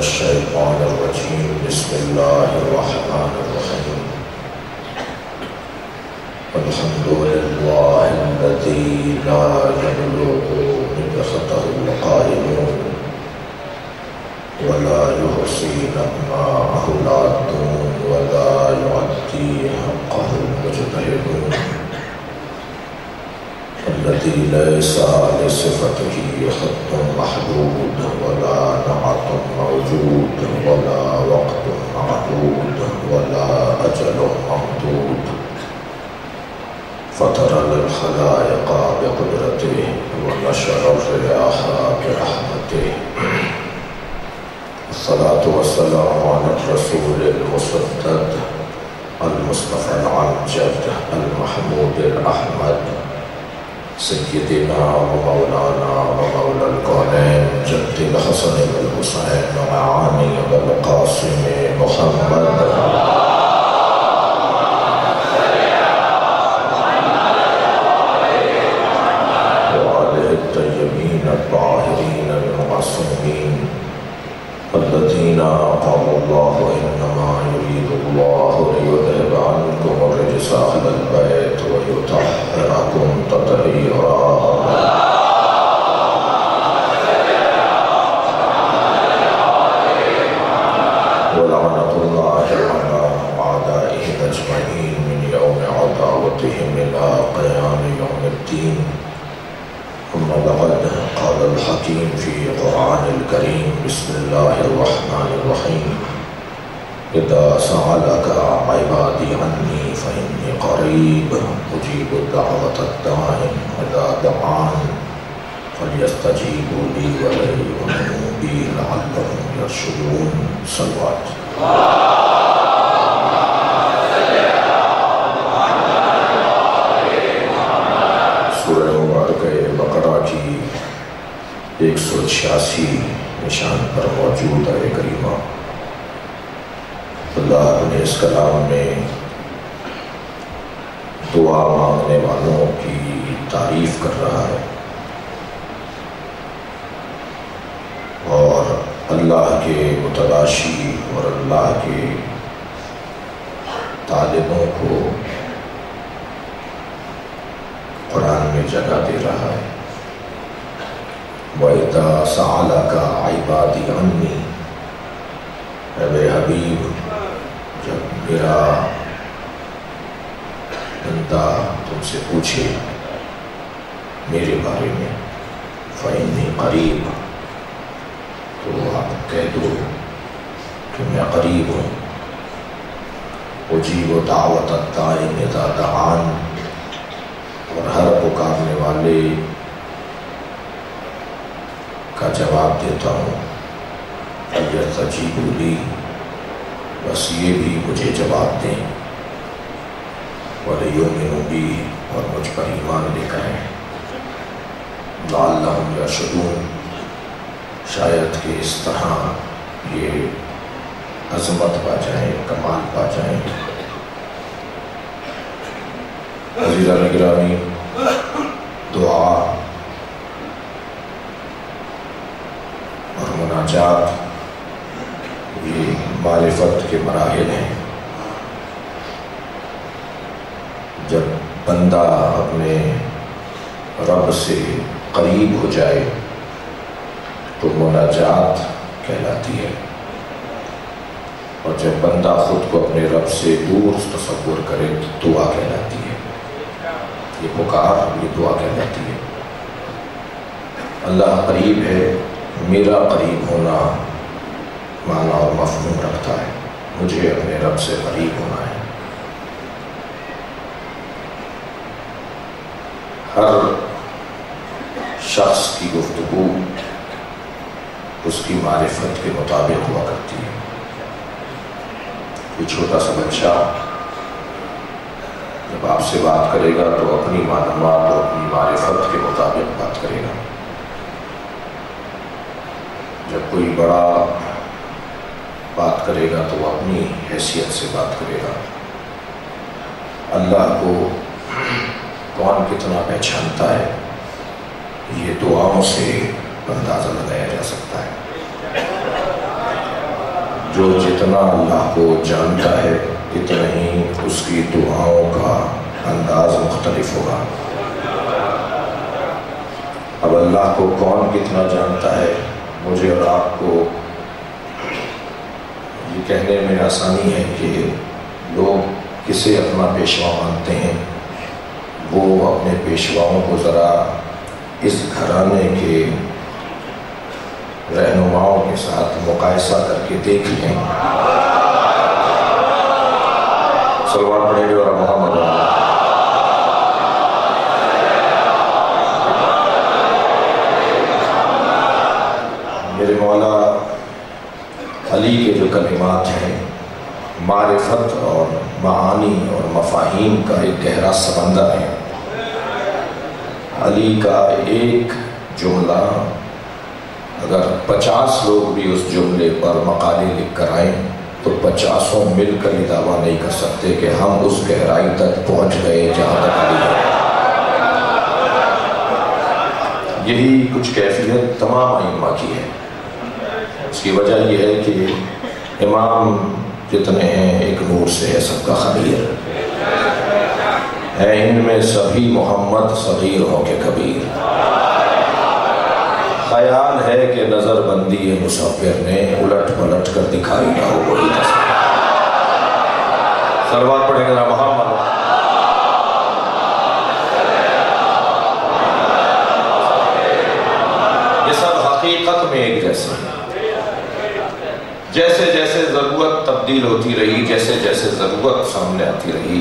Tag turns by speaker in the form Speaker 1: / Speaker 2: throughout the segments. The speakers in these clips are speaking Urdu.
Speaker 1: الشيطان الرجيم بسم الله الرحمن الرحيم الحمد لله الذي لا يبلغ مدحته القائلون ولا يحصي نعماءه العادون ولا يعدي حقه المجتهدون الذي ليس لصفته خط محدود ولا نعت موجود ولا وقت معدود ولا أجل ممدود فطر للخلائق بقدرته ونشر الرياح برحمته الصلاة والسلام على الرسول المسدد المصطفى العمجد المحمود الأحمد سيدنا ومولانا ومولى الكونين جد الحسن والحسين ومعاني والقاسم محمد وآله الطيبين الطاهرين المعصومين الذين قال الله إنما يريد الله ليذهب عنكم الرجس أهل البيت ويطهركم تطهيرا ولعنة الله على أعدائهم أجمعين من يوم عداوتهم إلى قيام يوم الدين أما بعد قال الحكيم في قرآن الكريم بسم الله الرحمن الرحيم إذا سألك عبادي عني فإني قريب أجيب دعوة الداعي إذا دعان فليستجيبوا لي وليؤمنوا بي لعلهم يرشدون صلوات سورہ مبارکہ بقرہ کی 186 نشان پر موجود ہے کریمہ اللہ اپنے اس کلام میں دعا مانگنے والوں کی تعریف کر رہا ہے اور اللہ کے متلاشی اور اللہ کے طالبوں کو قرآن میں جگہ دے رہا ہے وَإِذَا سَأَلَكَ عِبَادِي عَنِّي اے حبیب جب میرا بندہ تم سے پوچھے میرے بارے میں فَإِنِّي قریب تو آپ کہہ دو کہ میں قریب ہوں اجیب دعوت الداعی اذا دعان اور ہر پکارنے والے کا جواب دیتا ہوں فَلْيَسْتَجِيبُوا لِي بس یہ بھی مجھے جواب دیں وَلْيُؤْمِنُوا بِي اور مجھ پر ایمان لے کر لَعَلَّهُمْ يَرْشُدُونَ شاید کہ اس طرح یہ عظمت پا جائیں کمال پا جائیں عزیزان گرامی دعا اور مناجات یہ معرفت کے مراحل ہیں جب بندہ اپنے رب سے قریب ہو جائے تو مناجات کہلاتی ہے اور جب بندہ خود کو اپنے رب سے دور تصور کرے تو دعا کہلاتی ہے یہ پکار یہ دعا کہلاتی ہے اللہ قریب ہے میرا قریب ہونا معنی اور مفہوم رکھتا ہے مجھے اپنے رب سے قریب ہونا ہے ہر شخص کی گفتگو اس کی معرفت کے مطابق ہوا کرتی ہے کوئی چھوٹا سا بچہ جب آپ سے بات کرے گا تو اپنی معلومات اور اپنی معرفت کے مطابق بات کرے گا جب کوئی بڑا بات کرے گا تو وہ اپنی حیثیت سے بات کرے گا اللہ کو کون کتنا پہچانتا ہے یہ دعاؤں سے اندازہ لگایا جا سکتا ہے جو جتنا اللہ کو جانتا ہے اتنا ہی اس کی دعاؤں کا انداز مختلف ہوگا۔ اب اللہ کو کون کتنا جانتا ہے، مجھے اور آپ کو یہ کہنے میں آسانی ہے کہ لوگ کسے اپنا پیشوا مانتے ہیں، وہ اپنے پیشواؤں کو ذرا اس گھرانے کے رہنماؤں کے ساتھ مقایسہ کر کے دیکھ لیں۔ صلوات پڑھیں گے اور محمد میرے مولا علی کے جو کلمات ہیں معرفت اور معانی اور مفاہیم کا ایک گہرا سمندر ہے۔ علی کا ایک جملہ اگر 50 لوگ بھی اس جملے پر مقالے لکھ کر آئیں تو 50 مل کر یہ دعویٰ نہیں کر سکتے کہ ہم اس گہرائی تک پہنچ گئے جہاں تک علی ہے۔ یہی کچھ کیفیت تمام ائمہ کی ہے۔ اس کی وجہ یہ ہے کہ امام جتنے ہیں ایک نور سے ہے سب کا خبیر ہے، ان میں سبھی محمد صغیر ہو کے کبیر۔ خیال ہے کہ نظر بندی مصور نے الٹ پلٹ کر دکھائی نہ ہو وہی تصویر۔ صلوات پڑھیں گے محمد۔ یہ سب حقیقت میں ایک جیسے ہیں، جیسے جیسے ضرورت تبدیل ہوتی رہی، جیسے جیسے ضرورت سامنے آتی رہی،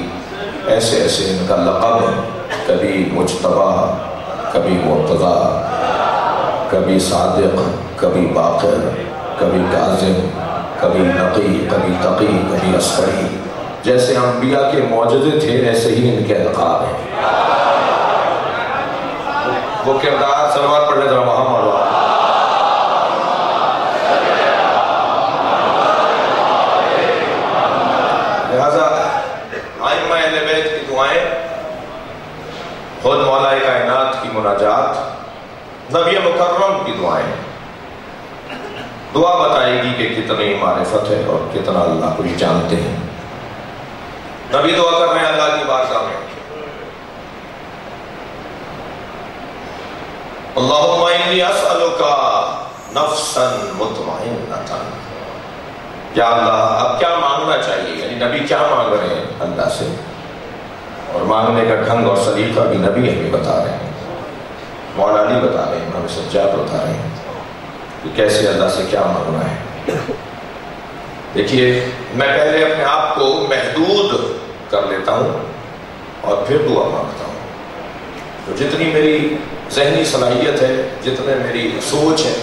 Speaker 1: ایسے ایسے ان کا لقب کبھی مجتبی، کبھی مرتضی، کبھی صادق، کبھی باقر، کبھی کاظم، کبھی نقی، کبھی تقی، کبھی اصغری۔ جیسے انبیاء کے معجزے تھے ایسے ہی ان کے القاب ہیں۔ وہ کردار صلوات پڑھنے ذرا محمد۔ لہذا ائمہ اہل بیت کی دعائیں، خود مولا کائنات کی مناجات، نبی مکرم کی دعائیں دعا بتائے گی کہ کتنی معرفت ہے اور کتنا اللہ کو جانتے ہیں۔ نبی دعا کر رہے ہیں اللہ کی بارگاہ میں، اللہم انی اسألک نفسا مطمئنۃ۔ یا اللہ اب کیا مانگنا چاہیے، یعنی نبی کیا مانگ رہے ہیں اللہ سے، اور مانگنے کا ڈھنگ اور سلیقہ بھی نبی ہمیں بتا رہے ہیں، مولا علی بتا رہے ہیں، امام سجاد بتا رہے ہیں کہ کیسے اللہ سے کیا مانگنا ہے۔ دیکھیے میں پہلے اپنے آپ کو محدود کر لیتا ہوں اور پھر دعا مانگتا ہوں۔ تو جتنی میری ذہنی صلاحیت ہے، جتنے میری سوچ ہے،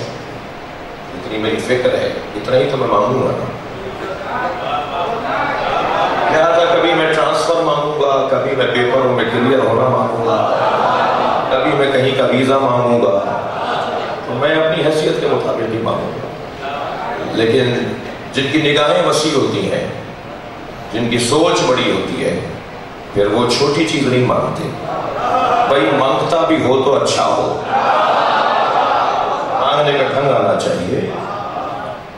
Speaker 1: جتنی میری فکر ہے، اتنا ہی تو میں مانگوں گا نا۔ لہٰذا کبھی میں ٹرانسفر مانگوں گا، کبھی میں پیپروں میں کلیئر ہونا مانگوں گا، کبھی میں کہیں کا ویزا مانگوں گا، تو میں اپنی حیثیت کے مطابق ہی مانگوں گا۔ لیکن جن کی نگاہیں وسیع ہوتی ہیں، جن کی سوچ بڑی ہوتی ہے، پھر وہ چھوٹی چیز نہیں مانگتے۔ بھائی مانگتا بھی ہو تو اچھا ہو، مانگنے کا ڈھنگ آنا چاہیے۔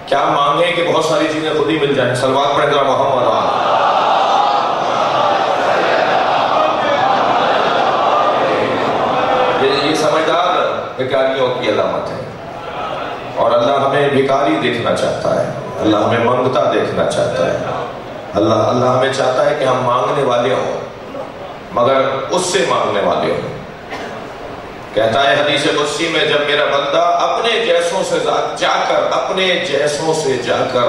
Speaker 1: کیا مانگیں کہ بہت ساری چیزیں خود ہی مل جائیں۔ صلوات پڑھیں ذرا محمد۔ یہ سمجھدار بھکاریوں کی علامت ہے، اور اللہ ہمیں بھکاری دیکھنا چاہتا ہے، اللہ ہمیں مانگتا دیکھنا چاہتا ہے۔ اللہ ہمیں چاہتا ہے کہ ہم مانگنے والے ہوں، مگر اس سے مانگنے والے ہوں۔ کہتا ہے حدیث قدسی میں، جب میرا بندہ اپنے جیسوں سے جا کر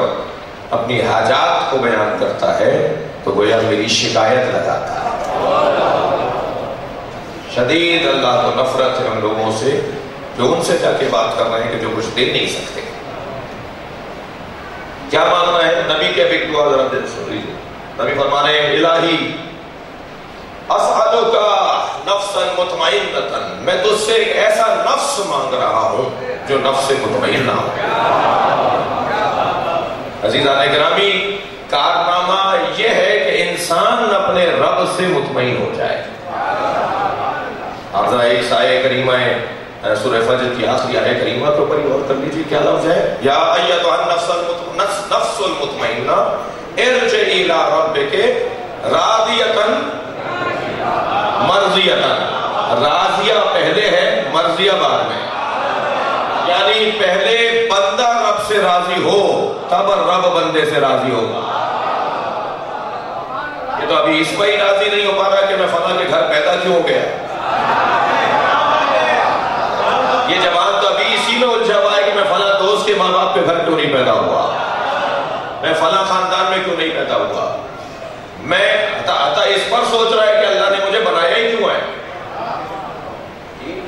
Speaker 1: اپنی حاجات کو بیان کرتا ہے تو گویا میری شکایت لگاتا ہے۔ شدید اللہ کو نفرت ہے ان لوگوں سے جو ان سے جا کے بات کر رہے ہیں کہ جو کچھ دے نہیں سکتے۔ کیا مانگنا ہے؟ نبی کے ایک دعا ذرا دل سن لیجیے۔ نبی فرما رہے ہیں، الہی اسألک نفسا مطمئنۃ، میں تجھ سے ایک ایسا نفس مانگ رہا ہوں جو نفس مطمئنہ ہو۔ عزیزان گرامی، کارنامہ یہ ہے کہ انسان اپنے رب سے مطمئن ہو جائے۔ آپ ذرا ایک سایہ کریمہ سورہ فجر کی آخری آیہ کریمہ کے اوپر غور کر لیجیے، کیا لفظ ہے؟ یا ایتھا النفس نفس المطمئنہ ارجعی الی ربک راضیۃ مرضیۃ. راضیہ پہلے ہے، مرضیہ بعد میں. یعنی پہلے بندہ رب سے راضی ہو تب رب بندے سے راضی ہوگا. یہ تو ابھی اس پر ہی راضی نہیں ہو پا رہا کہ میں فلاں کے گھر پیدا کیوں ہو گیا. یہ جوان تو ابھی اسی میں الجھا ہوا ہے کہ میں فلاں دوست کے ماں باپ کے گھر کیوں نہیں پیدا ہوا، میں فلاں خاندان میں کیوں نہیں پیدا ہوا. میں اس پر سوچ رہا ہے کہ اللہ نے مجھے بنایا ہی کیوں ہے.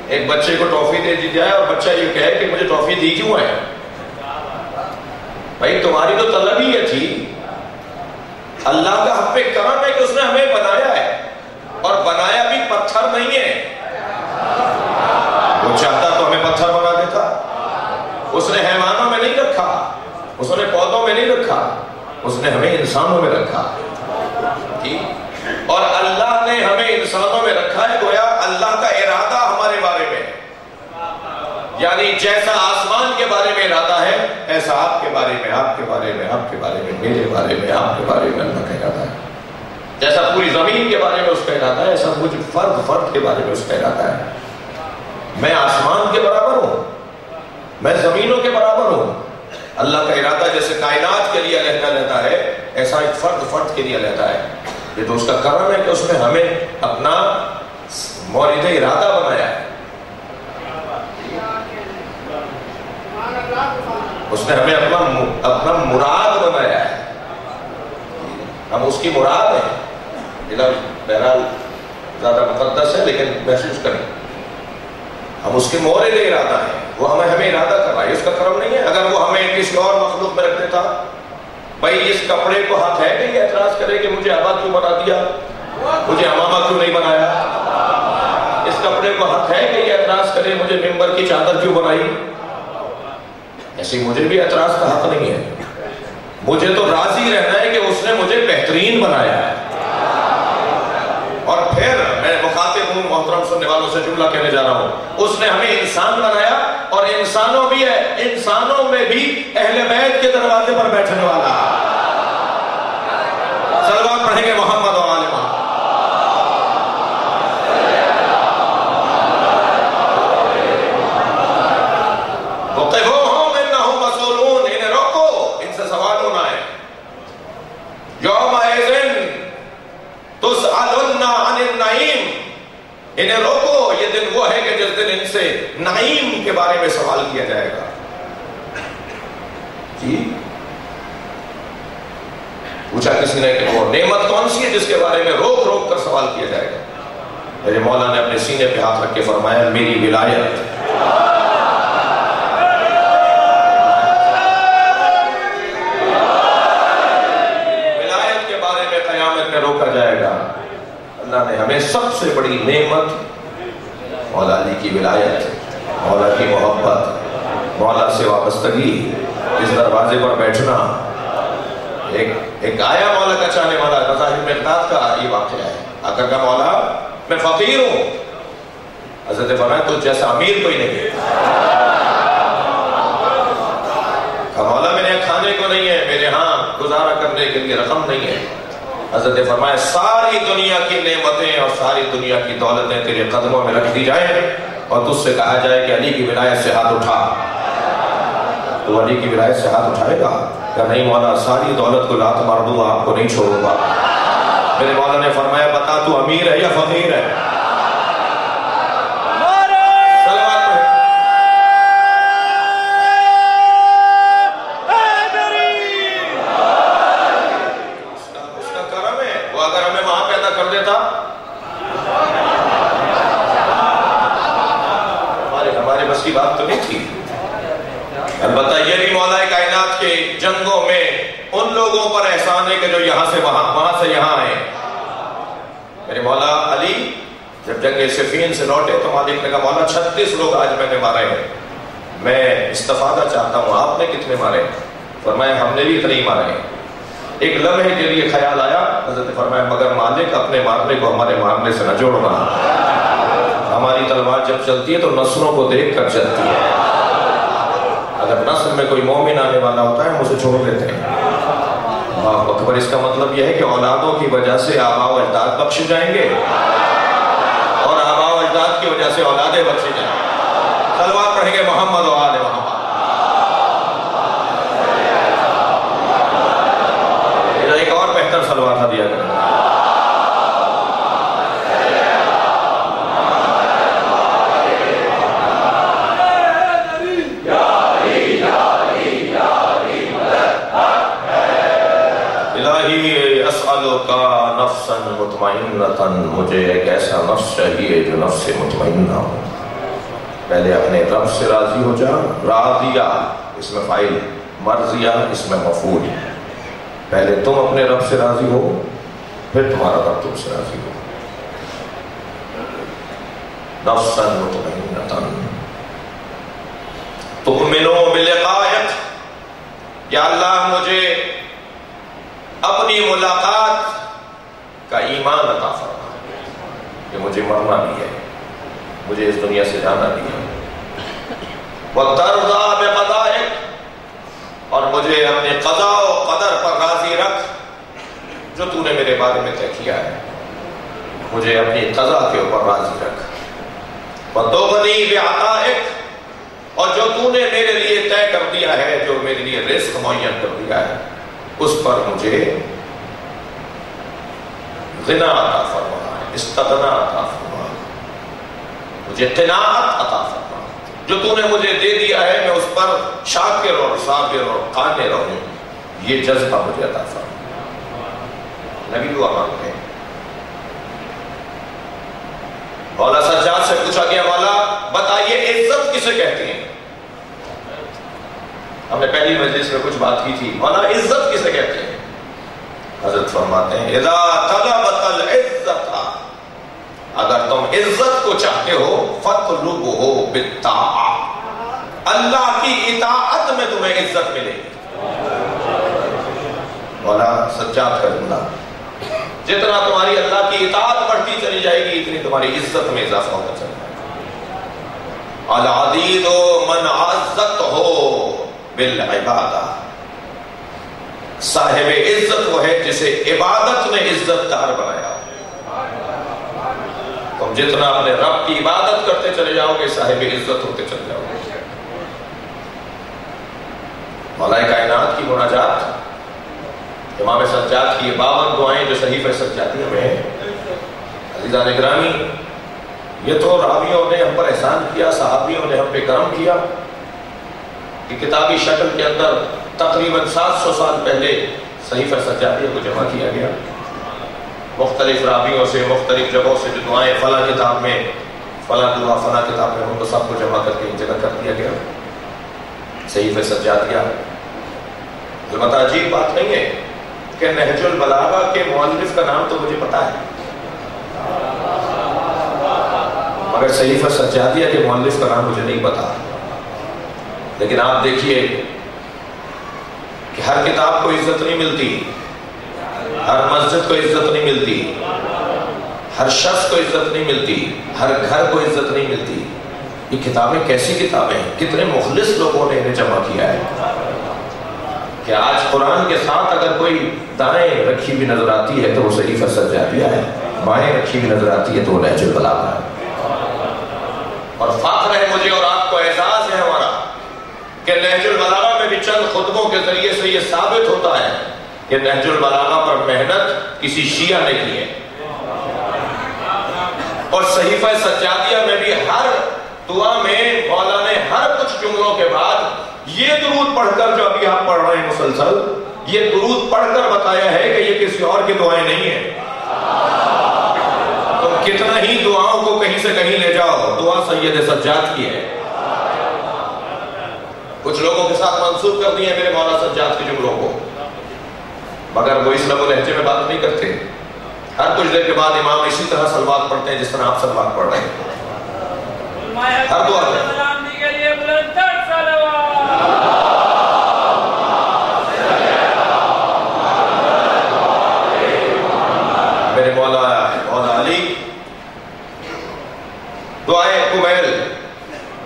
Speaker 1: ایک بچے کو ٹرافی دے دی جائے اور بچہ یہ کہے کہ مجھے ٹرافی دی کیوں ہے. بھائی تمہاری تو طلب ہی یہ تھی. اللہ کا ہم پہ کرم ہے کہ اس نے ہمیں بنایا ہے، اور بنایا بھی پتھر نہیں ہے. وہ چاہتا تو ہمیں پتھر بنا دیتا. اس نے حیوانوں میں نہیں رکھا، اس نے پودوں میں نہیں رکھا، اس نے ہمیں انسانوں میں رکھا. اور اللہ نے ہمیں انسانوں میں رکھا ہے، گویا اللہ کا ارادہ ہمارے بارے میں، یعنی جیسا آسمان کے بارے میں ارادہ ہے ایسا آپ کے بارے میں، آپ کے بارے میں، آپ کے بارے میں، میرے بارے میں، آپ کے بارے میں اللہ کا ارادہ ہے. جیسا پوری زمین کے بارے میں اس کا ارادہ ہے، ایسا مجھ فرد کے بارے میں اس کا ارادہ ہے. میں آسمان کے برابر ہوں، میں زمینوں کے برابر ہوں. اللہ کا ارادہ جیسے کائنات کے لیے علیحدہ ہے، ایسا ایک فرد کے لیے علیحدہ ہے. یہ تو اس کا کرم ہے کہ اس نے ہمیں اپنا مورد ارادہ بنایا ہے. اس نے ہمیں اپنا مراد بنایا ہے. ہم اس کی مراد ہیں. بہرحال زیادہ مقدس ہے لیکن محسوس کریں ہم اس کے مورد ارادہ ہیں. وہ ہمیں ارادہ کر رہا ہے، اس کا کرم نہیں ہے. اگر وہ ہمیں کسی اور مخلوق میں رکھ دیتا، بھائی اس کپڑے کو حق ہے کہ یہ اعتراض کرے کہ مجھے ابا کیوں بنا دیا، مجھے امامہ کیوں نہیں بنایا. اس کپڑے کو حق ہے کہ یہ اعتراض کرے مجھے ممبر کی چادر کیوں بنائی. ایسے مجھے بھی اعتراض کا حق نہیں ہے. مجھے تو راضی رہنا ہے کہ اس نے مجھے بہترین بنایا ہے. اور پھر میں مخاطب ہوں، محترم سننے والوں سے جملہ کہنے جا رہا ہوں. اس نے ہمیں انسان بنایا، اور انسانوں بھی ہے، انسانوں میں بھی اہل بیت کے دروازے پر بیٹھنے والا. صلوات پڑھیں گے محمد اور آل محمد. وقفوہم انہم مسئولون، انہیں روکو، ان سے سوال ہونا ہے. یومئذ تسألن عن النعیم، انہیں روکو، یہ دن وہ ہے کہ جس دن ان سے نعیم کے بارے میں سوال کیا جائے گا. جی پوچھا کسی نے کہ وہ نعمت کون سی ہے جس کے بارے میں روک روک کر سوال کیا جائے گا. میرے مولا نے اپنے سینے پہ ہاتھ رکھ کے فرمایا میری ولایت. ولایت کے بارے میں قیامت میں روکا جائے گا. اللہ نے ہمیں سب سے بڑی نعمت مولا علی کی ولایت، مولا کی محبت، مولا سے وابستگی، اس دروازے پر بیٹھنا. ایک آیا مولا کا چاہنے والا، رضا بن مقداد کا یہ واقعہ ہے. آقا کا مولا میں فقیر ہوں. حضرت فرمایا تو جیسا امیر کوئی نہیں. مولا میرے کھانے کو نہیں ہے، میرے ہاں گزارا کرنے کے لیے رقم نہیں ہے. حضرت فرمایا ساری دنیا کی نعمتیں اور ساری دنیا کی دولتیں تیرے قدموں میں رکھ دی جائیں اور تجھ سے کہا جائے کہ علی کی ولایت سے ہاتھ اٹھا. تو علی کی ولایت سے ہاتھ اٹھائے گا کہ نہیں مولا ساری دولت کو لات مار دوں گا، آپ کو نہیں چھوڑوں گا. میرے مولا نے فرمایا بتا تو امیر ہے یا فقیر ہے. اس کا کرم ہے. وہ اگر ہمیں وہاں پیدا کر دیتا، ہمارے بس کی بات تو نہیں تھی. البتہ یہ بھی مولا کائنات کے جنگوں میں ان لوگوں پر احسان ہے کہ جو یہاں سے وہاں سے یہاں آئے. میرے مولا علی جب جنگ صفین سے لوٹے تو مالک نے کہا مولا 36 لوگ آج میں نے مارے ہیں، میں استفادہ چاہتا ہوں، آپ نے کتنے مارے؟ فرمایا ہم نے بھی اتنے ہی مارے ہیں. ایک لمحے کے لیے خیال آیا، حضرت فرمایا مگر مالک اپنے مارنے کو ہمارے مارنے سے نہ جوڑنا. ہماری تلوار جب چلتی ہے تو نسلوں کو دیکھ کر چلتی ہے. اگر نسل میں کوئی مومن آنے والا ہوتا ہے ہم اسے چھوڑ لیتے ہیں۔ اللہ اکبر۔ اس کا مطلب یہ ہے کہ اولادوں کی وجہ سے آباء و اجداد بخش جائیں گے اور آباء و اجداد کی وجہ سے اولادیں بخش جائیں گے۔ صلوات پڑھیں گے محمد و آل محمد۔ ایک اور بہتر صلوات دیا کریں۔ الہی اسألوکا نفسا مطمئنتا، مجھے ایک ایسا نفس چاہیے جو نفس مطمئنہ ہو۔ پہلے اپنے رب سے راضی ہو جا۔ راضیہ اس میں فاعل، مرضیہ اس میں مفعول۔ پہلے تم اپنے رب سے راضی ہو، پھر تمہارا رب تم سے راضی ہو۔ نفسا مطمئنتا تؤمنو بلقائک، یا اللہ مجھے اپنی ملاقات کا ایمان عطا فرما کہ مجھے مرنا بھی ہے، مجھے اس دنیا سے جانا بھی ہے۔ وَتَرْضَى بِقَضَائِكَ، اور مجھے اپنے قضاء و قدر پر راضی رکھ جو تو نے میرے بارے میں طے کیا ہے، مجھے اپنی قضاء کے اوپر راضی رکھ۔ وَتُغْنِي بِعَطَائِكَ، اور جو تو نے میرے لیے طے کر دیا ہے، جو میرے لیے رزق معین کر دیا ہے، اس پر مجھے غنا عطا فرما، استغنا عطا فرما، مجھے قناعت عطا فرما۔ جو تو نے مجھے دے دیا ہے میں اس پر شاکر اور صابر اور قانع رہوں، یہ جذبہ مجھے عطا فرما۔ نبی دعا مانگتے ہیں۔ مولا سجاد سے پوچھا گیا مولا بتائیے عزت کسے کہتے ہیں؟ ہم نے پہلی مجلس میں کچھ بات کی تھی، مولا عزت کسے کہتے ہیں؟ حضرت فرماتے ہیں اذا طلبت العزت، اگر تم عزت کو چاہتے ہو فطلبہ بالطاعہ، اللہ کی اطاعت میں تمہیں عزت ملے گی۔ مولا سجاد کا جملہ، جتنا تمہاری اللہ کی اطاعت بڑھتی چلی جائے گی اتنی تمہاری عزت میں اضافہ ہوتا چلا جائے گا۔ العزیز من عزت ہو بالعبادہ، صاحب عزت وہ ہے جسے عبادت نے عزت دار بنایا۔ تم جتنا اپنے رب کی عبادت کرتے چلے جاؤ گے صاحب عزت ہوتے چلے جاؤ گے۔ مولا کائنات کی مناجات، امام سجاد کی 52 دعائیں جو صحیفہ سجادیہ میں ہیں۔ عزیزان گرامی، یہ تو راویوں نے ہم پر احسان کیا، صحابیوں نے ہم پہ کرم کیا کہ کتابی شکل کے اندر تقریباً 700 سال پہلے صحیفہ سجادیہ کو جمع کیا گیا۔ مختلف راویوں سے، مختلف جگہوں سے جو دعائیں فلاں کتاب میں، فلاں دعا فلاں کتاب میں، ان کو سب کو جمع کر کے ایک جگہ کر دیا گیا صحیفہ سجادیہ۔ البتہ عجیب بات نہیں ہے کہ نہج البلاغہ کے مؤلف کا نام تو مجھے پتا ہے، مگر صحیفہ سجادیہ کے مؤلف کا نام مجھے نہیں پتا۔ لیکن آپ دیکھیے کہ ہر کتاب کو عزت نہیں ملتی، ہر مسجد کو عزت نہیں ملتی، ہر شخص کو عزت نہیں ملتی، ہر گھر کو عزت نہیں ملتی۔ یہ کتابیں کیسی کتابیں ہیں، کتنے مخلص لوگوں نے انہیں جمع کیا ہے کہ آج قرآن کے ساتھ اگر کوئی دائیں رکھی ہوئی نظر آتی ہے تو وہ صحیفہ سجادیہ ہے، بائیں رکھی ہوئی نظر آتی ہے تو وہ نہج البلاغہ ہے۔ اور فخر ہے مجھے اور آپ کو، اعزاز ہے ہمارا کہ نہج البلاغہ میں بھی چند خطبوں کے ذریعے سے یہ ثابت ہوتا ہے کہ نہج البلاغہ پر محنت کسی شیعہ نے کی ہے۔ اور صحیفہ سجادیہ میں بھی ہر دعا میں مولا نے ہر کچھ جملوں کے بعد یہ درود پڑھ کر، جو ابھی آپ پڑھ رہے ہیں مسلسل، یہ درود پڑھ کر بتایا ہے کہ یہ کسی اور کی دعائیں نہیں ہیں۔ تم کتنا ہی دعاؤں کو کہیں سے کہیں لے جاؤ، دعا سید سجاد کی ہے۔ کچھ لوگوں کے ساتھ منسوب کر دی ہے میرے مولا سجاد کے جملوں کو، مگر وہ اس لب و لہجے میں بات نہیں کرتے۔ ہر کچھ دیر کے بعد امام اسی طرح صلوات پڑھتے ہیں جس طرح آپ صلوات پڑھ رہے ہیں۔ ہر دعا میں میرے مولا علی، دعائے کمیل،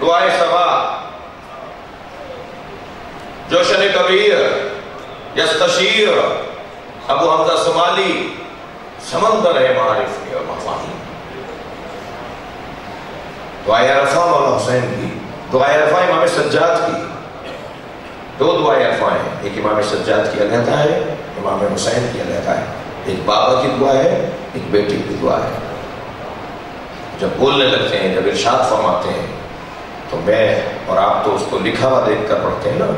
Speaker 1: دعائے سبا، یستشیر ابو حمزہ صومالی سمندر ہے معارف کے اور مفاہیم. دعائے عرفہ مولا حسین کی، دعائے عرفہ امام سجاد کی. دو دعائے عرفہ ہیں، ایک امام سجاد کی علیحدہ ہے، امام حسین کی علیحدہ ہے. ایک بابا کی دعا ہے، ایک بیٹی کی دعا ہے. جب بولنے لگتے ہیں، جب ارشاد فرماتے ہیں تو میں اور آپ تو اس کو لکھا ہوا دیکھ کر پڑھتے ہیں نا.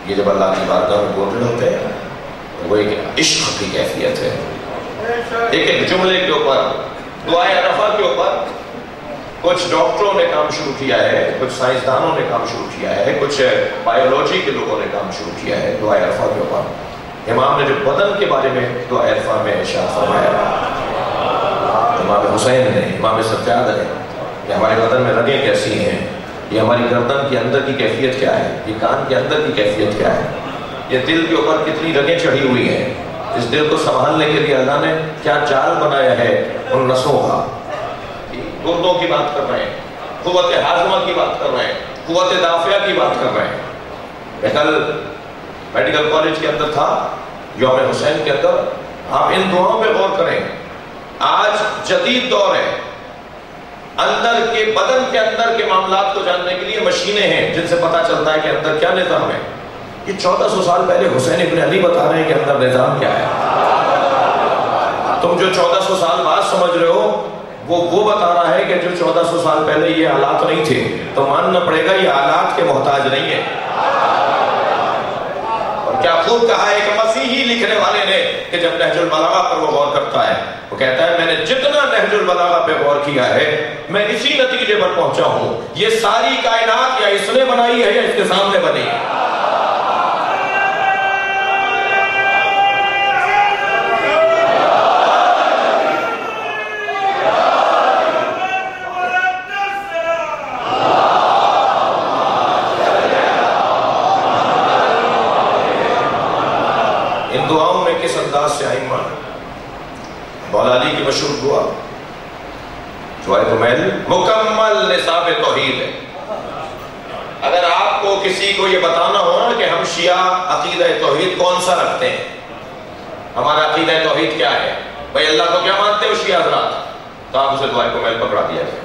Speaker 1: یہ جب اللہ کی بارگاہ میں بول رہے ہوتے ہیں تو وہ ایک عشق کی کیفیت ہے. ایک ایک جملے کے اوپر، دعائے عرفہ کے اوپر کچھ ڈاکٹروں نے کام شروع کیا ہے، کچھ سائنسدانوں نے کام شروع کیا ہے، کچھ بایولوجی کے لوگوں نے کام شروع کیا ہے دعائے عرفہ کے اوپر. امام نے جو بدن کے بارے میں دعائے عرفہ میں ارشاد فرمایا، امام حسین نے، امام سجاد نے، کہ ہمارے بدن میں رگیں کیسی ہیں، یہ ہماری گردن کے اندر کی کیفیت کیا ہے، یہ کان کے اندر کی کیفیت کیا ہے، یہ دل کے اوپر کتنی رگیں چڑھی ہوئی ہیں. اس دل کو سنبھالنے کے لیے اللہ نے کیا جال بنایا ہے ان نسوں کا. گردوں کی بات کر رہے ہیں، قوت ہاضمہ کی بات کر رہے ہیں، قوت دافعہ کی بات کر رہے ہیں. میں کل میڈیکل کالج کے اندر تھا، یوم حسین کے اندر. آپ ان دعاؤں پہ غور کریں. آج جدید دور ہے، اندر کے بدن کے اندر کے معاملات کو جاننے کے لیے مشینیں ہیں جن سے پتا چلتا ہے کہ اندر کیا نظام ہے. یہ 1400 سال پہلے حسین ابن علی بتا رہے ہیں کہ اندر نظام کیا ہے. تم جو 1400 سال بعد سمجھ رہے ہو وہ بتا رہا ہے کہ جو 1400 سال پہلے یہ حالات نہیں تھے. تو ماننا پڑے گا یہ حالات کے محتاج نہیں ہے. اور کیا خوب کہا ہے کہ مسیحی لکھنے والے نے کہ جب نہج البلاغہ پر وہ غور کرتا ہے، وہ کہتا ہے میں نے جتنا نہج البلاغہ پہ غور کیا ہے میں اسی نتیجے پر پہنچا ہوں، یہ ساری کائنات یا اس نے بنائی ہے یا اس کے سامنے بنی ہے. ان دعاؤں میں کس انداز سے آئمہ مولا علی کی مشہور دعا دعائے کمیل مکمل نصاب توحید ہے. اگر آپ کو کسی کو یہ بتانا ہو نا کہ ہم شیعہ عقیدہ توحید کون سا رکھتے ہیں، ہمارا عقیدہ توحید کیا ہے، بھائی اللہ کو کیا مانتے ہو شیعہ حضرات، تو آپ اسے دعائے کمیل پکڑا دیا جائے.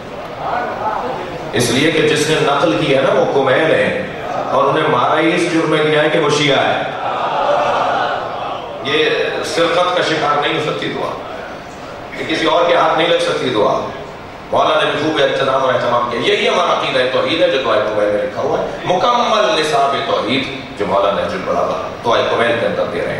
Speaker 1: اس لیے کہ جس نے نقل کی ہے نا وہ کمیل ہے، اور انہیں مارا ہی اس جرم میں دیا ہے کہ وہ شیعہ ہے. یہ سرقت کا شکار نہیں ہو سکتی دعا، کہ کسی اور کے ہاتھ نہیں لگ سکتی دعا. مولا نے بھی خوب احترام اور اہتمام کیا. یہی ہمارا عقیدہ توحید ہے جو دعائے کمیل میں لکھا ہوا ہے. مکمل نصاب توحید جو مولا نہج البلاغہ دعائے کمیل کے اندر دے رہے ہیں.